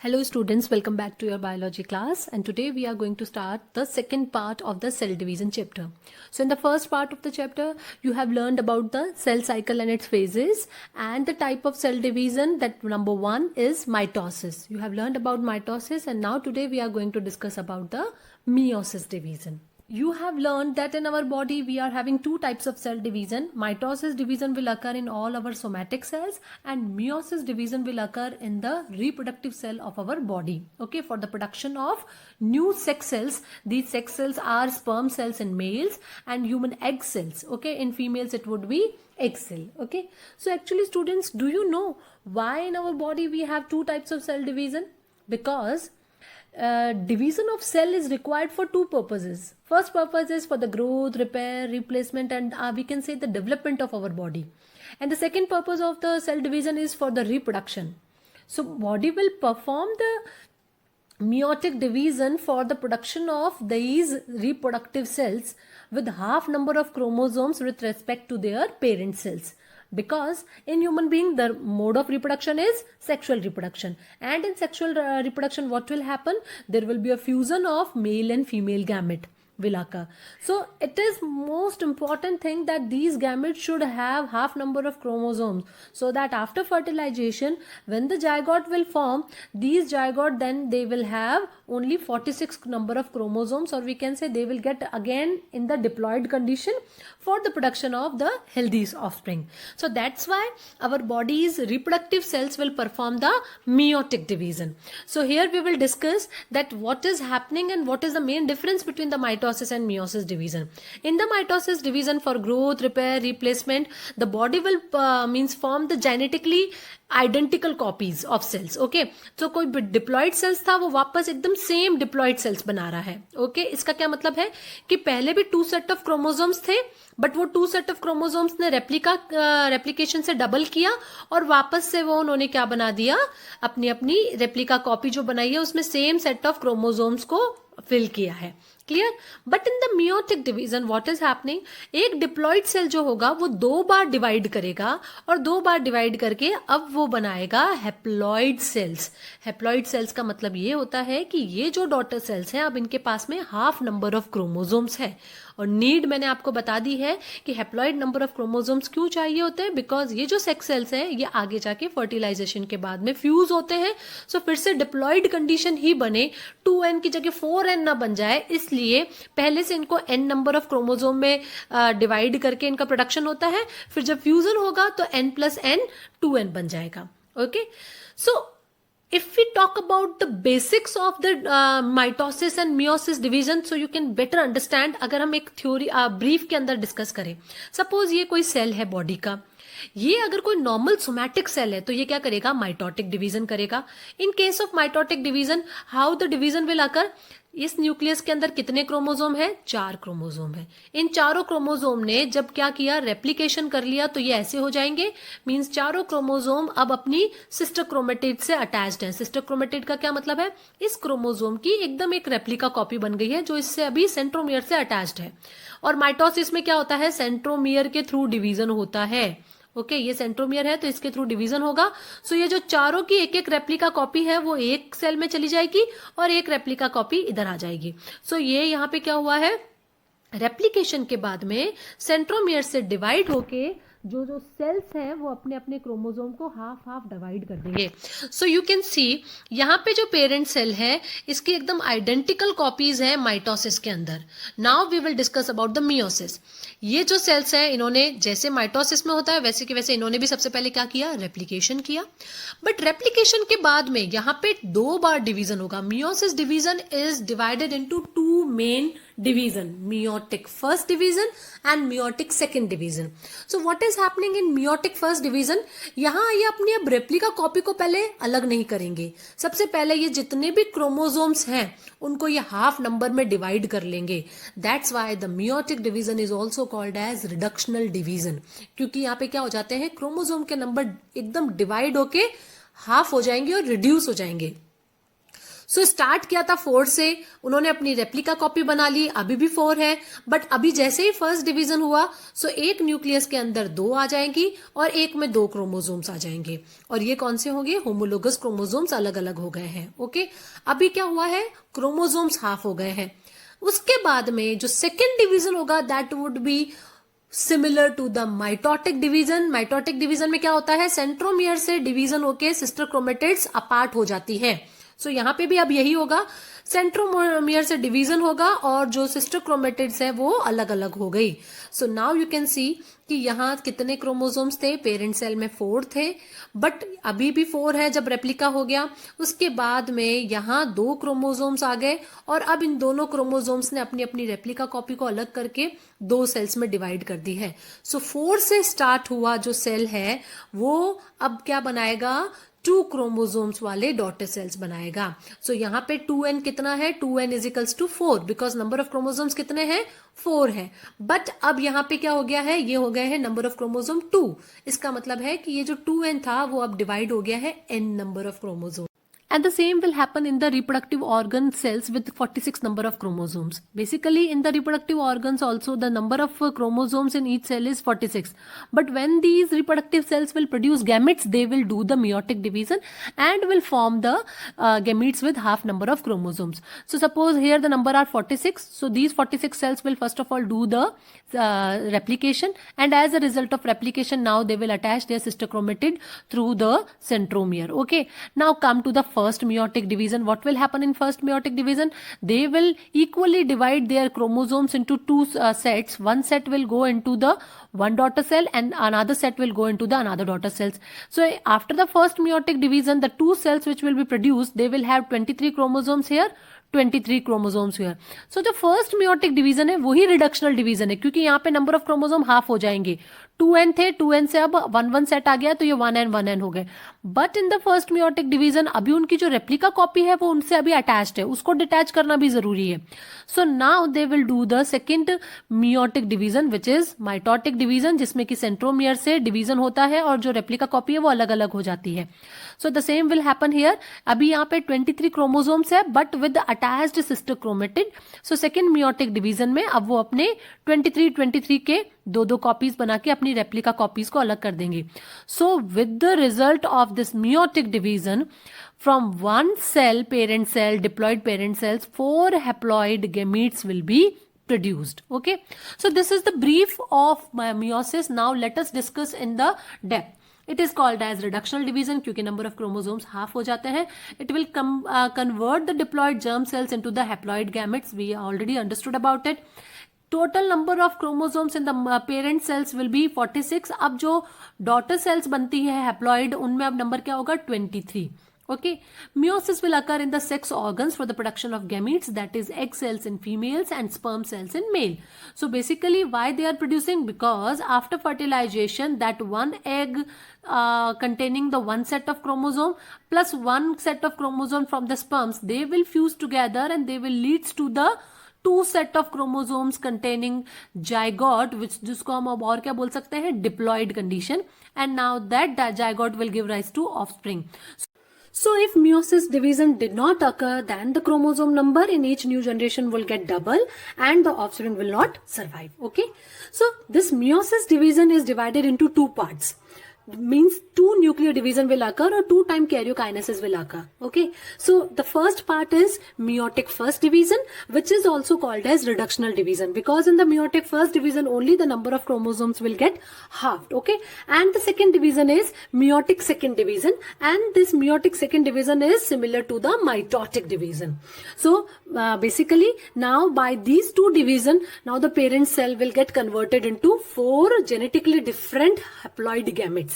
Hello students, welcome back to your biology class, and today we are going to start the second part of the cell division chapter. So in the first part of the chapter you have learned about the cell cycle and its phases and the type of cell division. That number one is mitosis. You have learned about mitosis, and now today we are going to discuss about the meiosis division. You have learned that in our body we are having two types of cell division. Mitosis division will occur in all our somatic cells, and meiosis division will occur in the reproductive cell of our body. Okay, for the production of new sex cells. These sex cells are sperm cells in males and human egg cells. Okay, in females it would be egg cell. Okay, so actually students, do you know why in our body we have two types of cell division? Because division of cell is required for two purposes. First purpose is for the growth, repair, replacement, and we can say the development of our body. And the second purpose of the cell division is for the reproduction. So body will perform the meiotic division for the production of these reproductive cells with half number of chromosomes with respect to their parent cells. Because in human being the mode of reproduction is sexual reproduction, and in sexual reproduction what will happen? There will be a fusion of male and female gamete will occur. So it is most important thing that these gametes should have half number of chromosomes, so that after fertilization when the zygote will form, these zygote then they will have only 46 number of chromosomes, or we can say they will get again in the diploid condition for the production of the healthy offspring. So that's why our body's reproductive cells will perform the meiotic division. So here we will discuss that what is happening and what is the main difference between the mitosis and meiosis division. In the mitosis division, for growth, repair, replacement, the body will form the genetically identical copies of cells. Okay, तो कोई diploid sales था वो वापस एकदम same diploid sales बना रहा है. Okay, इसका क्या मतलब है कि पहले भी टू सेट ऑफ क्रोमोसोम्स थे, बट वो टू सेट ऑफ क्रोमोसोम्स ने रेप्लिकेशन से डबल किया और वापस से वो उन्होंने क्या बना दिया, अपनी अपनी रेप्लिका कॉपी जो बनाई है उसमें सेम सेट ऑफ क्रोमोसोम्स को फिल किया है. Clear? But in the meiotic division what is happening, एक डिप्लॉयड सेल जो होगा वो दो बार डिवाइड करेगा, और दो बार डिवाइड करके अब वो बनाएगा हैप्लॉइड सेल्स. हैप्लॉइड सेल्स का मतलब ये होता है कि ये जो डॉटर सेल्स हैं अब इनके पास में हाफ नंबर ऑफ क्रोमोसोम्स है. और नीड मैंने आपको बता दी है कि हैप्लॉइड नंबर ऑफ क्रोमोसोम्स क्यों चाहिए होते हैं, बिकॉज ये जो सेक्स सेल्स हैं ये आगे जाके फर्टिलाइजेशन के बाद में फ्यूज होते हैं. सो फिर से डिप्लॉयड कंडीशन ही बने, 2n की जगह 4n ना बन जाए, इसलिए पहले से इनको n नंबर ऑफ क्रोमोसोम में डिवाइड करके इनका प्रोडक्शन होता है. फिर जब फ्यूजन होगा तो n+n 2n बन जाएगा. Okay, so if we talk about the basics of the mitosis and meiosis division, so you can better understand. अगर हम एक थ्योरी ब्रीफ के अंदर डिस्कस करें, सपोज ये कोई सेल है बॉडी का, ये अगर कोई नॉर्मल सोमैटिक सेल है तो ये क्या करेगा, माइटोटिक डिवीजन करेगा. In case of mitotic division, how the division will occur, इस न्यूक्लियस के अंदर कितने क्रोमोसोम है, 4 क्रोमोसोम है. इन चारों क्रोमोसोम ने जब क्या किया, रेप्लिकेशन कर लिया, तो ये ऐसे हो जाएंगे. मींस चारों क्रोमोसोम अब अपनी सिस्टर क्रोमेटिड से अटैच्ड है. सिस्टर क्रोमेटिड का क्या मतलब है, इस क्रोमोसोम की एकदम एक रेप्लिका कॉपी बन गई है जो इससे अभी सेंट्रोमियर से अटैच्ड है. और माइटोसिस में क्या होता है, सेंट्रोमियर के थ्रू डिवीजन होता है. ओके, ये सेंट्रोमियर है तो इसके थ्रू डिवीजन होगा. सो ये जो चारों की एक एक रेप्लिका कॉपी है वो एक सेल में चली जाएगी और एक रेप्लिका कॉपी इधर आ जाएगी. सो ये यहाँ पे क्या हुआ है, रेप्लिकेशन के बाद में सेंट्रोमियर से डिवाइड होके जो जो सेल्स हैं वो अपने अपने क्रोमोसोम को हाफ हाफ डिवाइड कर देंगे. सो यू कैन सी यहाँ पे जो पेरेंट सेल है इसकी एकदम आइडेंटिकल कॉपीज है माइटोसिस के अंदर. Now we will discuss about the meiosis. ये जो सेल्स हैं इन्होंने जैसे माइटोसिस में होता है वैसे के वैसे इन्होंने भी सबसे पहले क्या किया, रेप्लिकेशन किया. बट रेप्लिकेशन के बाद में यहाँ पे 2 बार डिवीजन होगा. Meiosis division is divided into 2 main division, meiotic first division and meiotic second division. So what is happening in meiotic first division, यहाँ ये अपनी अब रेप्लिका कॉपी को पहले अलग नहीं करेंगे. सबसे पहले ये जितने भी क्रोमोसोम्स हैं उनको ये हाफ नंबर में डिवाइड कर लेंगे. That's why the meiotic division is also called as reductional division, क्योंकि यहाँ पे क्या हो जाते हैं, क्रोमोसोम के नंबर एकदम डिवाइड होके हाफ हो जाएंगे और रिड्यूस हो जाएंगे. सो स्टार्ट किया था 4 से, उन्होंने अपनी रेप्लिका कॉपी बना ली, अभी भी 4 है, बट अभी जैसे ही फर्स्ट डिवीजन हुआ सो एक न्यूक्लियस के अंदर 2 आ जाएंगी और एक में 2 क्रोमोसोम्स आ जाएंगे, और ये कौन से होंगे, होमोलोगस क्रोमोसोम्स अलग अलग हो गए हैं। ओके, अभी क्या हुआ है, क्रोमोसोम्स हाफ हो गए हैं। उसके बाद में जो सेकेंड डिवीजन होगा that would be similar to the mitotic division. Mitotic division में क्या होता है, सेंट्रोमियर से डिवीजन होके सिस्टर क्रोमेटिड्स अपार्ट हो जाती है। सो यहाँ पे भी अब यही होगा, सेंट्रोमियर से डिवीजन होगा और जो सिस्टर क्रोमेटिड्स है वो अलग अलग हो गई। सो नाउ यू कैन सी कि यहाँ कितने क्रोमोसोम्स थे, पेरेंट सेल में 4 थे, बट अभी भी 4 है जब रेप्लिका हो गया। उसके बाद में यहाँ 2 क्रोमोसोम्स आ गए और अब इन दोनों क्रोमोसोम्स ने अपनी अपनी रेप्लिका कॉपी को अलग करके 2 सेल्स में डिवाइड कर दी है। सो 4 से स्टार्ट हुआ जो सेल है वो अब क्या बनाएगा, 2 क्रोमोसोम्स वाले डॉटर सेल्स बनाएगा। सो यहाँ पे 2n कितना है, 2n is equals to 4, because number of chromosomes कितने हैं, 4 है। बट अब यहाँ पे क्या हो गया है, ये हो गए हैं नंबर ऑफ क्रोमोसोम 2। इसका मतलब है कि ये जो 2n था वो अब डिवाइड हो गया है n number of chromosome. And the same will happen in the reproductive organ cells with 46 number of chromosomes. Basically, in the reproductive organs also the number of chromosomes in each cell is 46. But when these reproductive cells will produce gametes, they will do the meiotic division and will form the gametes with half number of chromosomes. So suppose here the number are 46. So these 46 cells will first of all do the replication, and as a result of replication now they will attach their sister chromatid through the centromere. Okay, now come to the first meiotic division. What will happen in first meiotic division? They will equally divide their chromosomes into 2 sets. One set will go into the one daughter cell and another set will go into the another daughter cells. So after the first meiotic division, the 2 cells which will be produced, they will have 23 chromosomes here, 23 chromosomes हुआ। सो जो first meiotic division है वही reductional division है, क्योंकि यहाँ पे number of chromosome half हो जाएंगे। 2n थे, 2n से अब 1 सेट आ गया तो ये 1n 1n हो गए। But in the first meiotic division अभी उनकी जो रेप्लिका कॉपी है वो उनसे अभी अटैच्ड है, उसको डिटैच करना भी जरूरी है। So now they will do the second meiotic division which is mitotic division, जिसमें कि सेंट्रोमियर से डिवीजन होता है और जो रेप्लिका कॉपी है वो अलग अलग हो जाती है। So the same will happen here. अभी यहाँ पे 23 क्रोमोसोम्स है but with attached sister chromatid. So second meiotic division में अब वो अपने 23 के 2 कॉपीज बना के अपनी रेप्लिका कॉपीज को अलग कर देंगे। So with the result of this meiotic division from one cell, parent cell, diploid parent cells, 4 haploid gametes will be produced. Okay, so this is the brief of meiosis. Now let us discuss in the depth. It is called as reductional division क्योंकि number of chromosomes half हो जाते हैं. It will convert the diploid germ cells into the haploid gametes. We already understood about it. Total number of chromosomes in the parent cells will be 46. अब जो daughter cells बनती है haploid, उनमें अब number क्या होगा, 23. Okay, meiosis will occur in the sex organs for the production of gametes, that is egg cells in females and sperm cells in male. So basically why they are producing, because after fertilization that one egg containing the one set of chromosome plus one set of chromosome from the sperms, they will fuse together and they will leads to the 2 set of chromosomes containing zygote, which जिसको हम अब और क्या बोल सकते हैं, diploid condition, and now that zygote will give rise to offspring. So if meiosis division did not occur, then the chromosome number in each new generation will get double and the offspring will not survive. Okay, so this meiosis division is divided into 2 parts. Means 2 nuclear division will occur or 2 time karyokinesis will occur. Okay, so the first part is meiotic first division, which is also called as reductional division, because in the meiotic first division only the number of chromosomes will get halved. Okay, and the second division is meiotic second division, and this meiotic second division is similar to the mitotic division. So basically now by these 2 division, now the parent cell will get converted into 4 genetically different haploid gametes.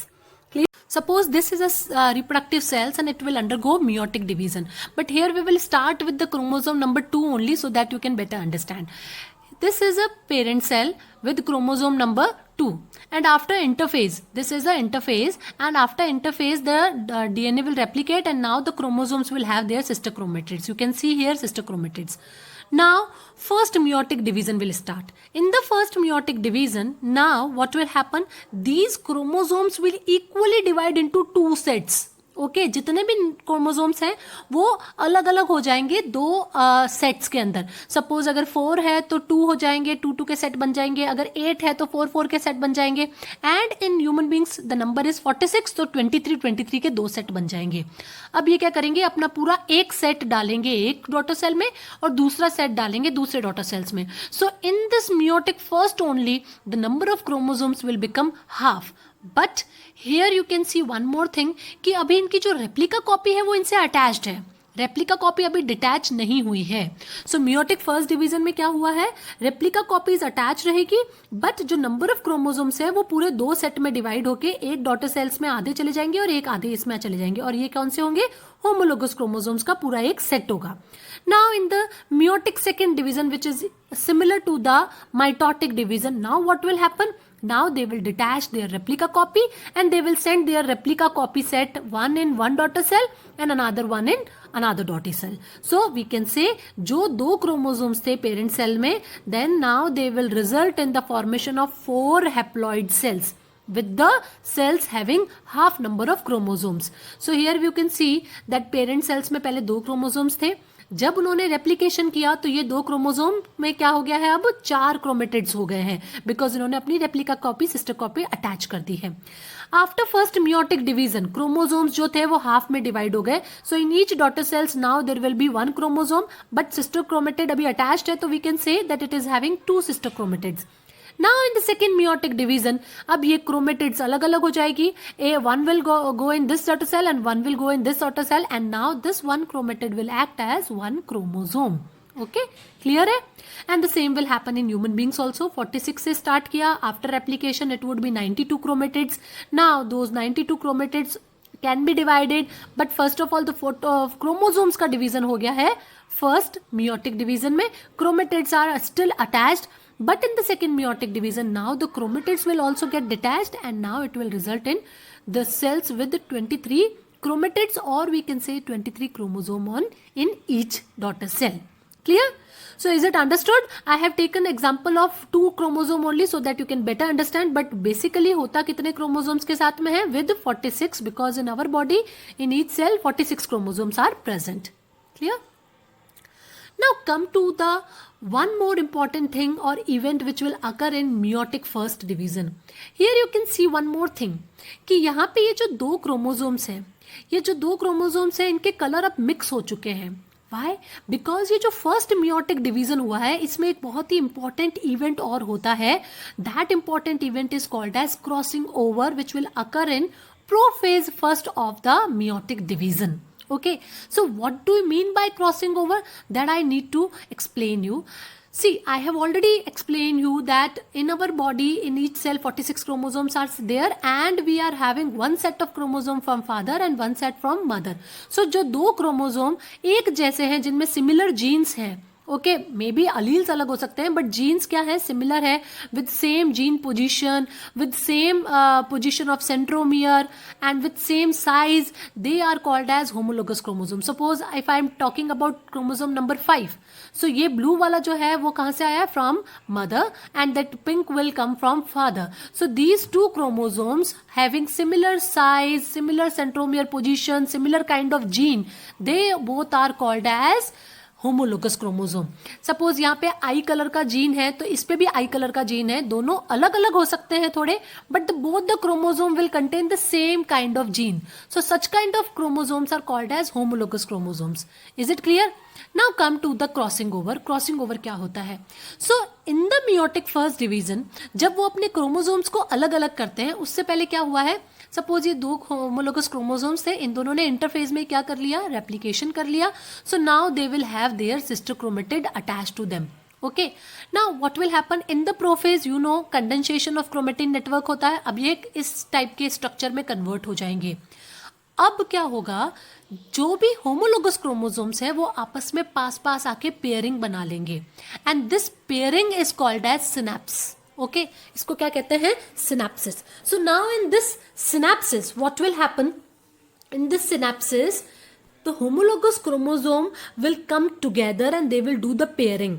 Suppose this is a reproductive cells and it will undergo meiotic division. But here we will start with the chromosome number 2 only so that you can better understand. This is a parent cell with chromosome number 2. And after interphase, this is the interphase, and after interphase the DNA will replicate and now the chromosomes will have their sister chromatids. You can see here sister chromatids. Now first meiotic division will start. In the first meiotic division, now what will happen, these chromosomes will equally divide into 2 sets. Okay जितने भी chromosomes हैं वो अलग अलग हो जाएंगे दो sets के अंदर. सपोज अगर 4 है तो 2 हो जाएंगे, 2 के सेट बन जाएंगे. अगर 8 है तो 4 के सेट बन जाएंगे. And in human beings the number is 46, तो 23 के 2 सेट बन जाएंगे. अब ये क्या करेंगे, अपना पूरा एक सेट डालेंगे एक डॉटर सेल में और दूसरा सेट डालेंगे दूसरे डॉटर सेल्स में. So in this meiotic first only the number of chromosomes will become half. But here you can see one more thing कि अभी इनकी जो रेप्लिका कॉपी है वो इनसे अटैच्ड है. रेप्लिका कॉपी अभी डिटैच नहीं हुई है. सो मियोटिक फर्स्ट डिवीजन में क्या हुआ है, रेप्लिका कॉपीज अटैच रहेगी बट जो नंबर ऑफ क्रोमोसोम्स है वो पूरे 2 सेट में डिवाइड होके एक डॉटर सेल्स में आधे चले जाएंगे और एक आधे इसमें चले जाएंगे. और ये कौन से होंगे, होमोलोगस क्रोमोसोम्स का पूरा एक सेट होगा. Now in the meiotic second division which is similar to the mitotic division, now what will happen, now they will detach their replica copy and they will send their replica copy set one in one daughter cell and another one in another daughter cell. So we can say जो 2 chromosomes थे parent cell में, then now they will result in the formation of 4 haploid cells with the cells having half number of chromosomes. So here you can see that parent cells में पहले 2 chromosomes थे. जब उन्होंने replication किया तो ये 2 chromosome में क्या हो गया है, अब 4 क्रोमेटिड्स हो गए हैं बिकॉज इन्होंने अपनी replica copy sister copy attach कर दी है. After first meiotic division chromosomes जो थे वो हाफ में डिवाइड हो गए. So in each daughter cells now there will be 1 chromosome but sister chromatid अभी अटैच्ड है, तो we can say that it is having 2 sister chromatids. Now in the second meiotic division, अब ये chromatids अलग अलग हो जाएगी. One will go in this daughter cell and one will go in this daughter cell, and now this one chromatid will act as 1 chromosome. Okay, clear है? And the same will happen in human beings also. 46 से start किया, after replication it would be 92 chromatids. Now those 92 chromatids can be divided, but first of all the chromosomes का division हो गया है first meiotic division में. Chromatids are still attached. But in the second meiotic division, now the chromatids will also get detached and now it will result in the cells with 23 chromatids, or we can say 23 chromosome in each daughter cell. Clear? So is it understood? I have taken example of 2 chromosome only so that you can better understand, but basically होता कितने chromosomes के साथ में है, with 46, because in our body in each cell 46 chromosomes are present. Clear? Now come to the one more important thing or event which will occur in meiotic first division. Here you can see one more thing कि यहाँ पे ये जो 2 chromosomes हैं, ये जो 2 chromosomes हैं इनके कलर अब मिक्स हो चुके हैं. Why? Because ये जो फर्स्ट मियोटिक डिवीजन हुआ है इसमें एक बहुत ही इंपॉर्टेंट इवेंट और होता है. That important event is called as crossing over which will occur in prophase first of the meiotic division. Okay, so what do you mean by crossing over? That I need to explain you. See, I have already explained you that in our body in each cell 46 chromosomes are there and we are having one set of chromosome from father and one set from mother. So जो 2 chromosome एक जैसे हैं जिनमें similar jeans हैं, okay may be alleles अलग हो सकते हैं बट जीन्स क्या है, सिमिलर है, with same gene position, with same position of centromere and with same size, they are called as homologous chromosome. Suppose if I am talking about chromosome number 5, so ये blue वाला जो है वो कहाँ से आया, from mother, and that pink will come from father. So these 2 chromosomes having similar size, similar centromere position, similar kind of gene, they both are called as homologous chromosome. Suppose यहाँ पे आई colour का gene है तो इस पे भी आई colour का gene है, दोनों अलग अलग हो सकते हैं थोड़े, but both the chromosome will contain the same kind of gene. So such kind of chromosomes are called as homologous chromosomes. Is it clear? Now come to the crossing over. Crossing over क्या होता है? So in the meiotic first division जब वो अपने chromosomes को अलग अलग करते हैं उससे पहले क्या हुआ है, सपोज ये 2 होमोलोगस क्रोमोसोम्स थे, इन दोनों ने इंटरफेज में क्या कर लिया, रेप्लिकेशन कर लिया. So now they will have their sister chromatid attach to them. Okay, now what will happen in the prophase, you know condensation of chromatin network होता है. अब ये इस टाइप के स्ट्रक्चर में कन्वर्ट हो जाएंगे. अब क्या होगा, जो भी होमोलोगस क्रोमोसोम्स है वो आपस में पास पास आके पेयरिंग बना लेंगे and this pairing is called as synapse. Okay, इसको क्या कहते हैं, synapsis. So now in this synapsis what will happen, in this synapses the homologous chromosome will come together and they will do the pairing.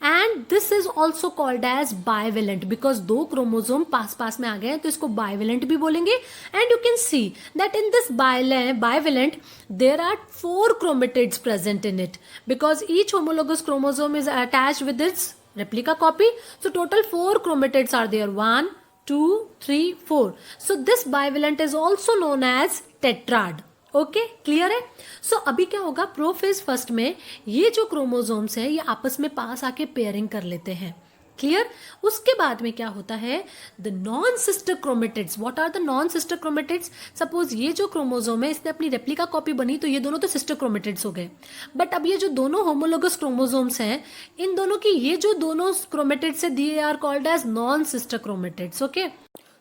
And this is also called as bivalent, because दो chromosome पास पास में आ गए हैं तो इसको bivalent भी बोलेंगे. And you can see that in this bivalent there are 4 chromatids present in it, because each homologous chromosome is attached with its replica copy. So total 4 chromatids are there, 1 2 3 4. So this bivalent is also known as tetrad. Okay clear है. सो अभी क्या होगा, prophase first में ये जो chromosomes है ये आपस में पास आके पेयरिंग कर लेते हैं. क्लियर. उसके बाद में क्या होता है, the non sister chromatids. What are the non sister chromatids? Suppose ये जो क्रोमोजोम है इसने अपनी रेप्लिका कॉपी बनी तो ये दोनों तो सिस्टर क्रोमेटिड्स हो गए. बट अब ये जो दोनों होमोलोगस क्रोमोजोम्स हैं इन दोनों की ये जो दोनों क्रोमेटिड्स है they are called as non sister chromatids. Okay.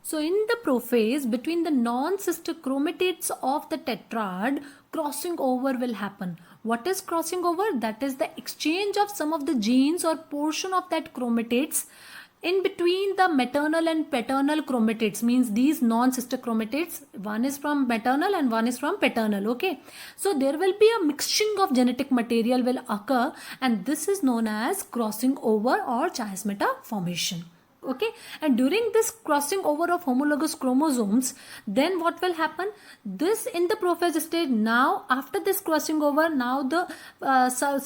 So in the prophase, between the non-sister chromatids of the tetrad, crossing over will happen. What is crossing over? That is the exchange of some of the genes or portion of that chromatids in between the maternal and paternal chromatids. Means these non-sister chromatids, one is from maternal and one is from paternal. Okay. So there will be a mixing of genetic material will occur, and this is known as crossing over or chiasmata formation. Okay. And during this crossing over of homologous chromosomes, then what will happen, this in the prophase stage, now after this crossing over, now the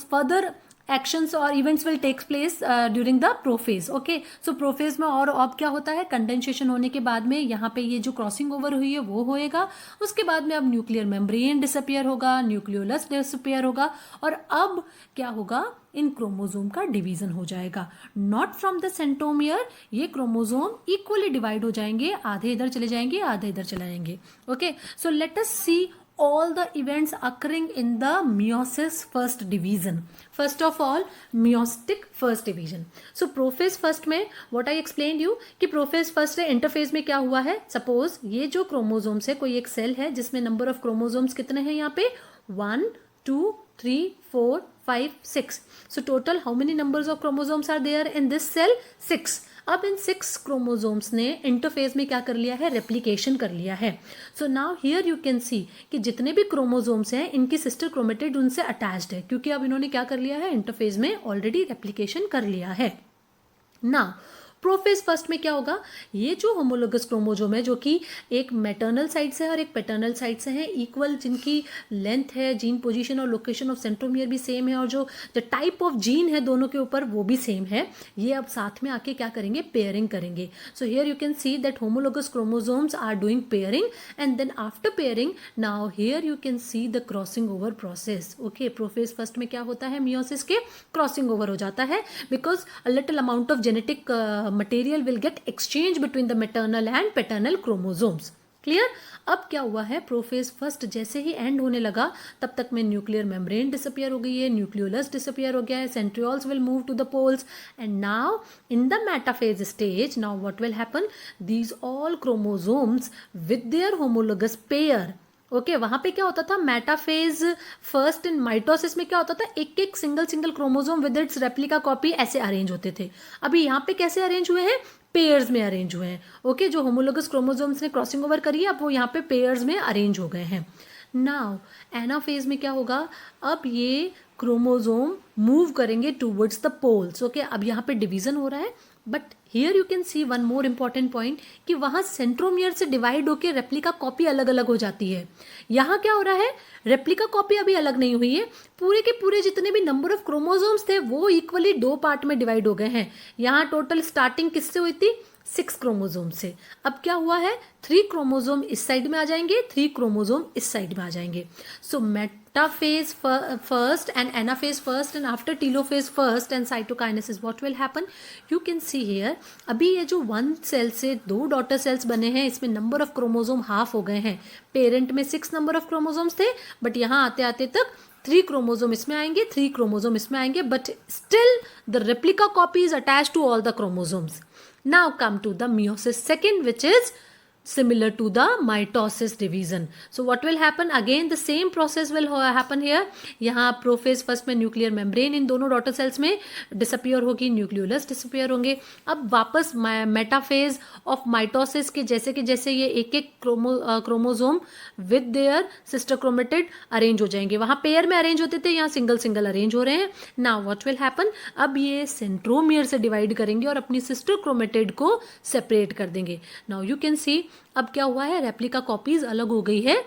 further actions or events will take place during the prophase. Okay. So prophase में और अब क्या होता है, condensation होने के बाद में यहाँ पे ये जो क्रॉसिंग ओवर हुई है वो होएगा. उसके बाद में अब न्यूक्लियर मेम्ब्रेन डिसअपियर होगा, न्यूक्लियोलस डिसअपियर होगा, और अब क्या होगा, इन क्रोमोजोम का डिवीजन हो जाएगा. नॉट फ्रॉम द सेंट्रोमियर, ये क्रोमोजोम इक्वली डिवाइड हो जाएंगे, आधे इधर चले जाएंगे आधे इधर चले जाएंगे. Okay. So let us see all the events occurring in the meiosis first division. First of all, meiotic first division. So prophase first में what I explained you कि prophase first से interphase में क्या हुआ है. Suppose ये जो chromosomes है, कोई एक सेल है जिसमें number of chromosomes कितने हैं यहाँ पे, 1 2 3 4 5 6. So total how many numbers of chromosomes are there in this cell? 6. अब इन 6 क्रोमोजोम्स ने इंटरफेज में क्या कर लिया है, रेप्लिकेशन कर लिया है. So now here you can सी कि जितने भी क्रोमोजोम्स हैं इनकी सिस्टर क्रोमेटिड उनसे अटैच्ड है, क्योंकि अब इन्होंने क्या कर लिया है, इंटरफेज में ऑलरेडी रेप्लिकेशन कर लिया है. नाउ प्रोफेज फर्स्ट में क्या होगा, ये जो होमोलोगस क्रोमोजोम है जो कि एक मैटरनल साइड से है और एक पैटर्नल साइड से है, इक्वल जिनकी लेंथ है, जीन पोजीशन और लोकेशन ऑफ सेंट्रोमियर भी सेम है, और जो टाइप ऑफ जीन है दोनों के ऊपर वो भी सेम है. ये अब साथ में आके क्या करेंगे, पेयरिंग करेंगे. So here you can see that homologous chromosomes are doing pairing, and then after pairing now here you can see the crossing over process. Okay. Prophase first में क्या होता है, मियोसिस के क्रॉसिंग ओवर हो जाता है, because a little amount of genetic material will get exchanged between the maternal and paternal chromosomes. Clear. अब क्या हुआ है, प्रोफेज फर्स्ट जैसे ही एंड होने लगा तब तक में न्यूक्लियर मेम्ब्रेन डिसअपियर हो गई है, न्यूक्लियोलस डिसअपियर हो गया है, centrioles will move to the poles, and now in the metaphase stage now what will happen, these all chromosomes with their homologous pair. Okay. वहां पे क्या होता था, मेटाफेज फर्स्ट इन माइटोसिस में क्या होता था, एक एक single chromosome with its replica copy ऐसे अरेंज होते थे. अभी यहाँ पे कैसे अरेंज हुए हैं, पेयर्स में अरेंज हुए हैं. ओके. जो होमोलोगस क्रोमोसोम्स ने क्रॉसिंग ओवर करी है अब वो यहाँ पे पेयर्स में अरेंज हो गए हैं. नाउ एनाफेज में क्या होगा, अब ये क्रोमोसोम मूव करेंगे टूवर्ड्स द पोल्स. ओके. अब यहाँ पे डिवीजन हो रहा है, but here you can see one more important point कि वहां सेंट्रोमियर से डिवाइड होकर रेप्लिका कॉपी अलग अलग हो जाती है. यहाँ क्या हो रहा है, रेप्लिका कॉपी अभी अलग नहीं हुई है, पूरे के पूरे जितने भी नंबर ऑफ क्रोमोसोम्स थे वो इक्वली 2 पार्ट में डिवाइड हो गए हैं. यहाँ टोटल स्टार्टिंग किससे हुई थी, 6 क्रोमोसोम से. अब क्या हुआ है, 3 क्रोमोसोम इस साइड में आ जाएंगे, 3 क्रोमोसोम इस साइड में आ जाएंगे. So metaphase first and anaphase first and after telophase first and cytokinesis what will happen, you can see here. अभी ये जो 1 सेल से 2 डॉटर सेल्स बने हैं इसमें नंबर ऑफ क्रोमोसोम हाफ हो गए हैं. पेरेंट में 6 नंबर ऑफ क्रोमोसोम्स थे, बट यहाँ आते आते तक 3 क्रोमोसोम इसमें आएंगे, 3 क्रोमोसोम इसमें आएंगे, but still the replica copy is attached to all the chromosomes. Now come to the meiosis second, which is similar to the mitosis division. So what will happen again, the same process will happen here. यहाँ prophase first में nuclear membrane in दोनों daughter cells में disappear होगी, nucleolus disappear होंगे. अब वापस metaphase of mitosis के जैसे ये एक एक chromosome with there sister chromatid arrange हो जाएंगे. वहां पेयर में अरेंज होते थे, यहाँ सिंगल सिंगल अरेंज हो रहे हैं. नाउ व्हाट विल हैपन, अब ये सेंट्रोमियर से डिवाइड करेंगे और अपनी सिस्टर क्रोमेटिड को सेपरेट कर देंगे. नाउ यू कैन सी अब क्या हुआ है, रेप्लिका कॉपीज अलग हो गई है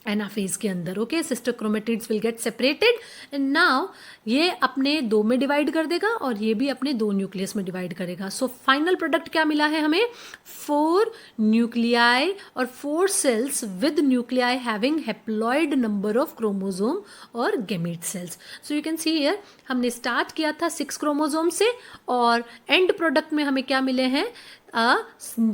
एनाफेज के अंदर. Okay, sister chromatids will get separated and now ये अपने दो में डिवाइड कर देगा और ये भी अपने दो न्यूक्लियस में डिवाइड करेगा. सो फाइनल प्रोडक्ट क्या मिला है हमें, 4 न्यूक्लियाई और 4 cells with nuclei having haploid number of chromosome और gamete cells. So you can see here हमने स्टार्ट किया था 6 क्रोमोजोम से और एंड प्रोडक्ट में हमें क्या मिले हैं, a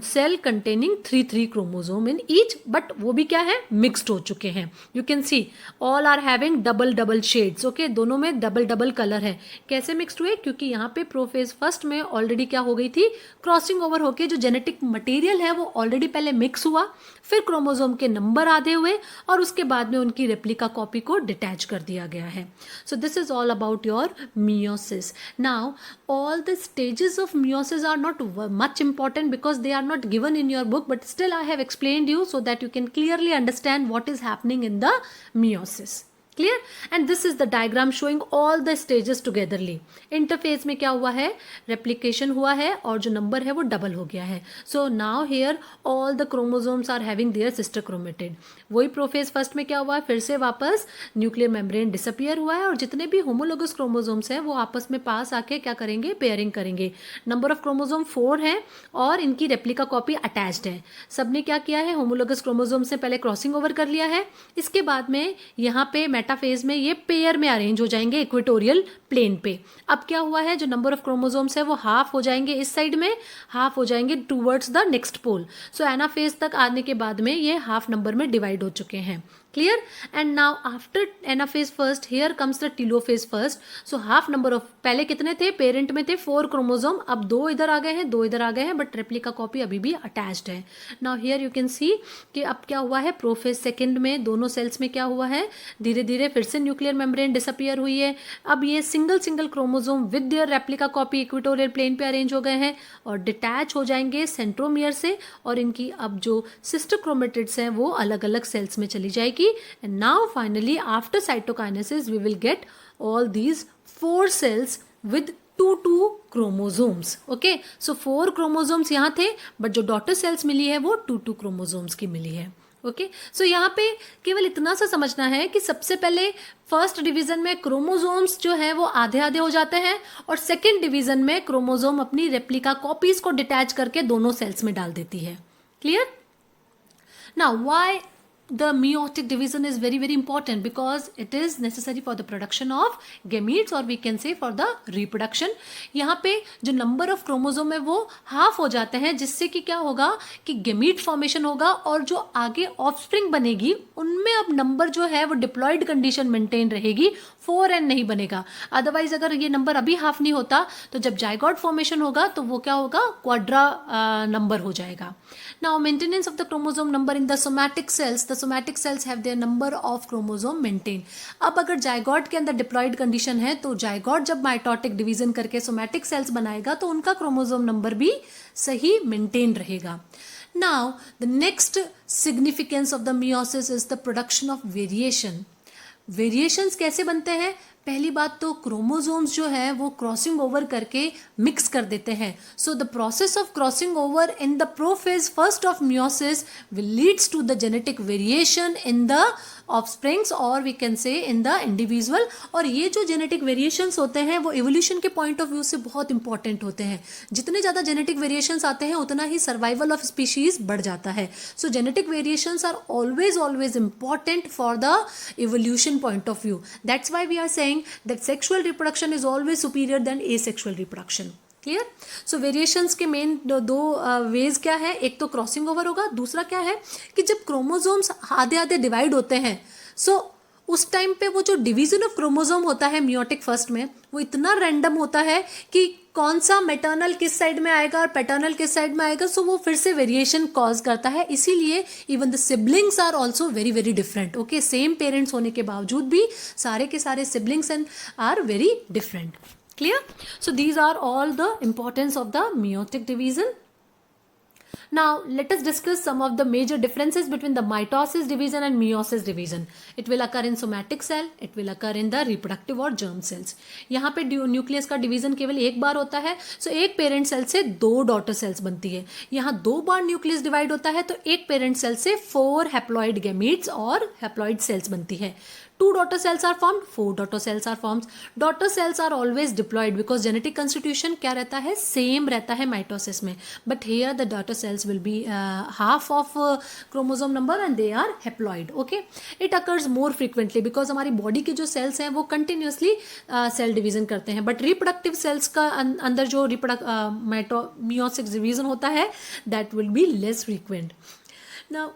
cell containing 3 chromosome in each, but वो भी क्या है, मिक्स्ड हो चुके हैं. You can see all are having double shades. Okay, दोनों में डबल कलर है. कैसे मिक्स्ड हुए, क्योंकि यहाँ पे प्रोफेज फर्स्ट में ऑलरेडी क्या हो गई थी, क्रॉसिंग ओवर होके जो जेनेटिक मटेरियल है वो ऑलरेडी पहले मिक्स हुआ, फिर क्रोमोजोम के नंबर आधे हुए और उसके बाद में उनकी रेप्लिका कॉपी को डिटैच कर दिया गया है. So this is all about your meiosis. Now all the stages of meiosis are not much important because they are not given in your book, but still I have explained you so that you can clearly understand what is happening in the meiosis. Clear? And this is the diagram showing all the stages togetherly. Interphase में क्या हुआ है, replication हुआ है और जो number है वो डबल हो गया है. So now here all the chromosomes are having their sister chromatid. वही प्रोफेज फर्स्ट में क्या हुआ है, फिर से वापस न्यूक्लियर मेम्ब्रेन डिसअपियर हुआ है और जितने भी होमोलोगस क्रोमोजोम्स हैं वो आपस में पास आके क्या करेंगे, पेयरिंग करेंगे. नंबर ऑफ क्रोमोजोम 4 है और इनकी रेप्लिका कॉपी अटैच्ड है. सबने क्या किया है, होमोलोगस क्रोमोजोम से पहले क्रॉसिंग ओवर कर लिया है. इसके बाद में यहाँ पे मेटाफेज में ये पेयर में अरेंज हो जाएंगे इक्वेटोरियल प्लेन पे. अब क्या हुआ है, जो नंबर ऑफ क्रोमोजोम्स है वो हाफ हो जाएंगे इस साइड में, हाफ हो जाएंगे towards the next pole. So anaphase तक आने के बाद में ये हाफ नंबर में डिवाइड हो चुके हैं. Clear? And now after anaphase first, here comes the telophase first. So half number of, पहले कितने थे, पेरेंट में थे 4 क्रोमोजोम, अब 2 इधर आ गए हैं, 2 इधर आ गए हैं, बट रेप्लिका कॉपी अभी भी अटैच्ड है. नाउ हियर यू कैन सी कि अब क्या हुआ है, प्रोफेज सेकंड में दोनों सेल्स में क्या हुआ है, धीरे धीरे फिर से न्यूक्लियर मेम्ब्रेन डिसअपियर हुई है. अब ये single chromosome with their replica copy equatorial plane पे अरेंज हो गए हैं और डिटैच हो जाएंगे सेंट्रोमियर से और इनकी अब जो सिस्टर क्रोमेटिड्स हैं वो अलग अलग सेल्स में चली जाएगी. And now finally after cytokinesis we will get all these 4 cells with 2 chromosomes. Okay, so 4 chromosomes यहाँ थे but जो डॉटर सेल्स मिली है वो 2 chromosomes की मिली है. ओके, सो यहाँ पे केवल इतना सा समझना है कि सबसे पहले फर्स्ट डिवीजन में क्रोमोजोम्स जो है वो आधे आधे हो जाते हैं और सेकेंड डिवीजन में क्रोमोजोम अपनी रेप्लिका कॉपीज को डिटैच करके दोनों सेल्स में डाल देती है. Clear? Now why the meiotic division is very important, because it is necessary for the production of gametes or we can say for the reproduction. यहाँ पे जो number of chromosome है वो half हो जाते हैं, जिससे कि क्या होगा कि gamete formation होगा और जो आगे offspring बनेगी उनमें अब number जो है वो diploid condition maintain रहेगी, 4n नहीं बनेगा. अदरवाइज अगर ये नंबर अभी हाफ नहीं होता तो जब जाइगोट फॉर्मेशन होगा तो वो क्या होगा, क्वाड्रा नंबर हो जाएगा. Now maintenance of the chromosome number in the somatic cells, the somatic cells have their number of chromosome maintain. अब अगर जाइगोट के अंदर डिप्लॉइड कंडीशन है तो जाइगोट जब माइटोटिक डिवीजन करके सोमैटिक सेल्स बनाएगा तो उनका क्रोमोसोम नंबर भी सही मेंटेन रहेगा. Now the next significance of the meiosis is the production of variation. Variations कैसे बनते हैं? पहली बात तो क्रोमोसोम्स जो है वो क्रॉसिंग ओवर करके मिक्स कर देते हैं. So the process of crossing over in the prophase first of meiosis will leads to the genetic variation in the offsprings और we can say in the individual. और ये जो जेनेटिक वेरिएशंस होते हैं वो इवोल्यूशन के पॉइंट ऑफ व्यू से बहुत इंपॉर्टेंट होते हैं. जितने ज़्यादा जेनेटिक वेरिएशंस आते हैं उतना ही सर्वाइवल ऑफ स्पीशीज बढ़ जाता है. So genetic variations are always important for the evolution point of view. That's why we are saying that sexual reproduction is always superior than asexual reproduction. Clear? So variations के main दो ways क्या है, एक तो crossing over होगा, दूसरा क्या है कि जब क्रोमोसोम्स आधे आधे डिवाइड होते हैं सो उस टाइम पे वो जो डिवीजन ऑफ क्रोमोसोम होता है मियोटिक फर्स्ट में वो इतना रैंडम होता है कि कौन सा मैटरनल किस साइड में आएगा और पैटर्नल किस साइड में आएगा, सो वो फिर से वेरिएशन कॉज करता है. इसीलिए even the siblings are also very very different. Okay, same parents होने के बावजूद भी सारे के सारे siblings and are very different. Clear? So these are all the importance of the meiotic division. Now let us discuss some of the major differences between the mitosis division and meiosis division. It will occur in somatic cell, it will occur in the reproductive और germ cells. यहाँ पे nucleus का division केवल एक बार होता है. सो एक parent cell से 2 डॉटर सेल्स बनती है. यहाँ 2 बार न्यूक्लियस डिवाइड होता है तो एक पेरेंट सेल से 4 हैप्लॉइड गैमीट्स और हैप्लॉइड सेल्स बनती है. 2 daughter cells are formed, 4 daughter cells are formed. Daughter cells are always diploid because genetic constitution क्या रहता है, सेम रहता है mitosis में. But here the daughter cells will be half of chromosome number and they are haploid. Okay, it occurs more frequently because हमारी body के जो cells हैं वो continuously cell division करते हैं. But reproductive cells का अंदर जो meiosis division होता है that will be less frequent. Now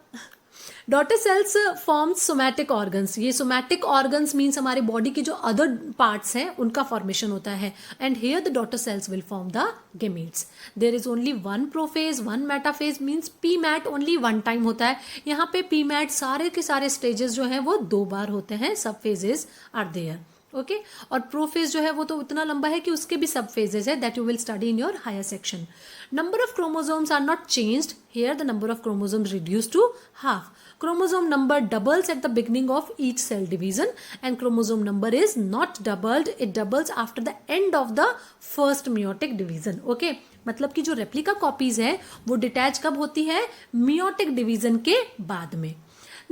daughter cells form somatic organs. ये सोमैटिक ऑर्गन्स मीन्स हमारे बॉडी के जो अदर पार्ट्स हैं उनका फॉर्मेशन होता है. And here the daughter cells will form the gametes. There is only 1 prophase 1 metaphase means P MAT only 1 time होता है. यहाँ पे पी मैट सारे के सारे स्टेजेस जो हैं वो 2 बार होते हैं. सब फेजेस आर देयर. ओके, और प्रोफेज जो है वो तो इतना लंबा है कि उसके भी सब फेजेस है that you will study in your higher section. Number of chromosomes are not changed. Here the number of chromosomes reduced to half. Chromosome number doubles at the beginning of each cell division and chromosome number is not doubled. It doubles after the end of the first meiotic division. Okay, मतलब कि जो replica copies है वो detach कब होती है, meiotic division के बाद में.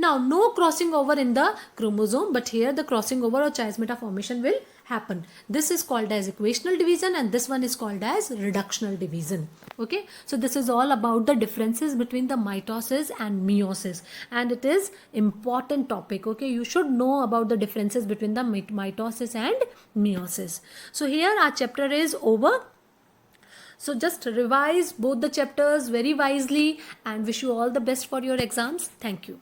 Now no crossing over in the chromosome, but here the crossing over or chiasmata formation will happen. This is called as equational division and this one is called as reductional division. Okay, so this is all about the differences between the mitosis and meiosis and it is important topic. Okay, you should know about the differences between the mitosis and meiosis. So here our chapter is over. So just revise both the chapters very wisely and wish you all the best for your exams. Thank you.